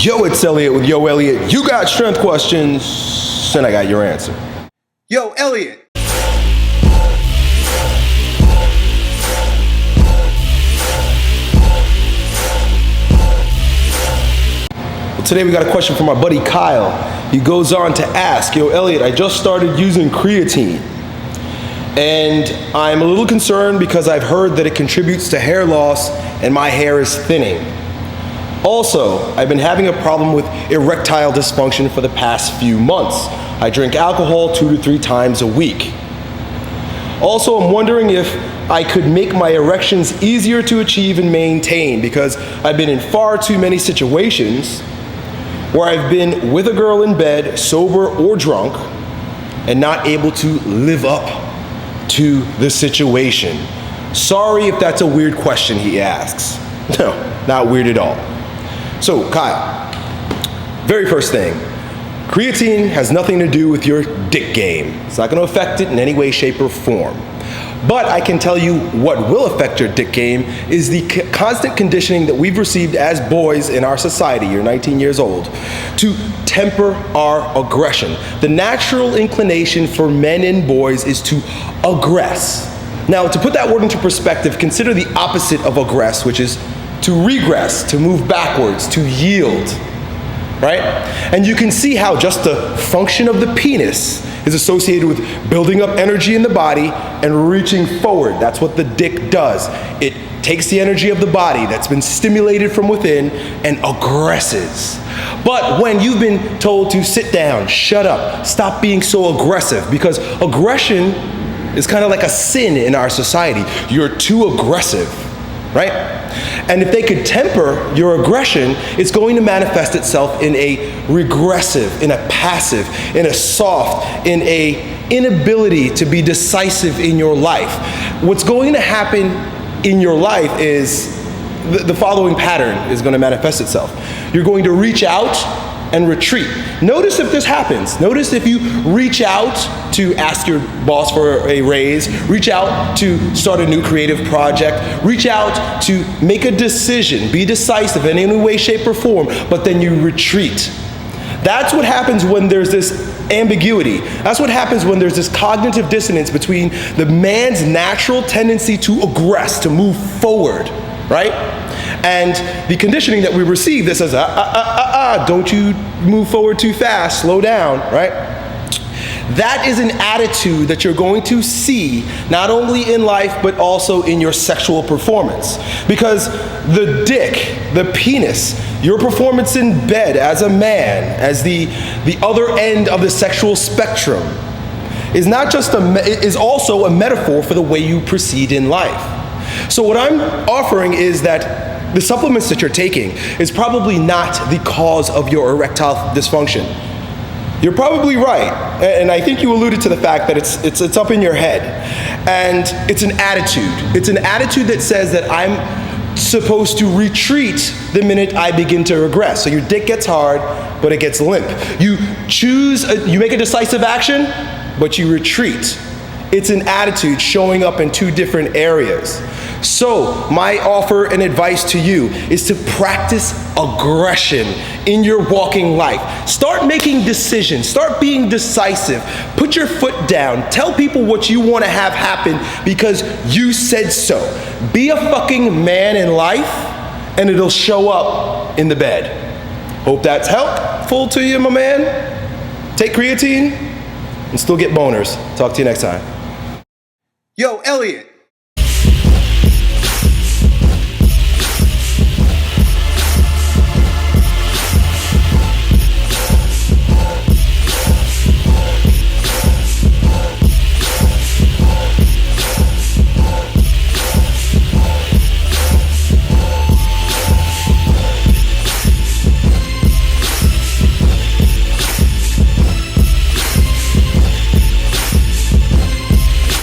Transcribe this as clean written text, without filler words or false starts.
Yo, it's Elliot with Yo Elliot. You got strength questions, and I got your answer. Yo, Elliot. Well, today we got a question from our buddy Kyle. He goes on to ask, Yo Elliot, I just started using creatine, and I'm a little concerned because I've heard that it contributes to hair loss and my hair is thinning. Also, I've been having a problem with erectile dysfunction for the past few months. I drink alcohol 2 to 3 times a week. Also, I'm wondering if I could make my erections easier to achieve and maintain because I've been in far too many situations where I've been with a girl in bed, sober or drunk, and not able to live up to the situation. Sorry if that's a weird question, he asks. No, not weird at all. So, Kyle, very first thing, creatine has nothing to do with your dick game. It's not going to affect it in any way, shape, or form. But I can tell you what will affect your dick game is the constant conditioning that we've received as boys in our society, you're 19 years old, to temper our aggression. The natural inclination for men and boys is to aggress. Now, to put that word into perspective, consider the opposite of aggress, which is to regress, to move backwards, to yield, right? And you can see how just the function of the penis is associated with building up energy in the body and reaching forward. That's what the dick does. It takes the energy of the body that's been stimulated from within and aggresses. But when you've been told to sit down, shut up, stop being so aggressive, because aggression is kind of like a sin in our society. You're too aggressive, right? And if they could temper your aggression, it's going to manifest itself in a regressive, in a passive, in a soft, in a inability to be decisive in your life. What's going to happen in your life is the following pattern is going to manifest itself. You're going to reach out and retreat. Notice if this happens. Notice if you reach out to ask your boss for a raise, reach out to start a new creative project, reach out to make a decision, be decisive in any way, shape, or form, but then you retreat. That's what happens when there's this ambiguity. That's what happens when there's this cognitive dissonance between the man's natural tendency to aggress, to move forward, right? And the conditioning that we receive that says, don't you move forward too fast, slow down, right? That is an attitude that you're going to see not only in life, but also in your sexual performance. Because the dick, the penis, your performance in bed as a man, as the other end of the sexual spectrum, is not just is also a metaphor for the way you proceed in life. So what I'm offering is that the supplements that you're taking is probably not the cause of your erectile dysfunction. You're probably right, and I think you alluded to the fact that it's up in your head, and it's an attitude. It's an attitude that says that I'm supposed to retreat the minute I begin to regress. So your dick gets hard, but it gets limp. You make a decisive action, but you retreat. It's an attitude showing up in 2 different areas. So my offer and advice to you is to practice aggression in your walking life. Start making decisions. Start being decisive. Put your foot down. Tell people what you want to have happen because you said so. Be a fucking man in life, and it'll show up in the bed. Hope that's helpful to you, my man. Take creatine and still get boners. Talk to you next time. Yo, Elliot.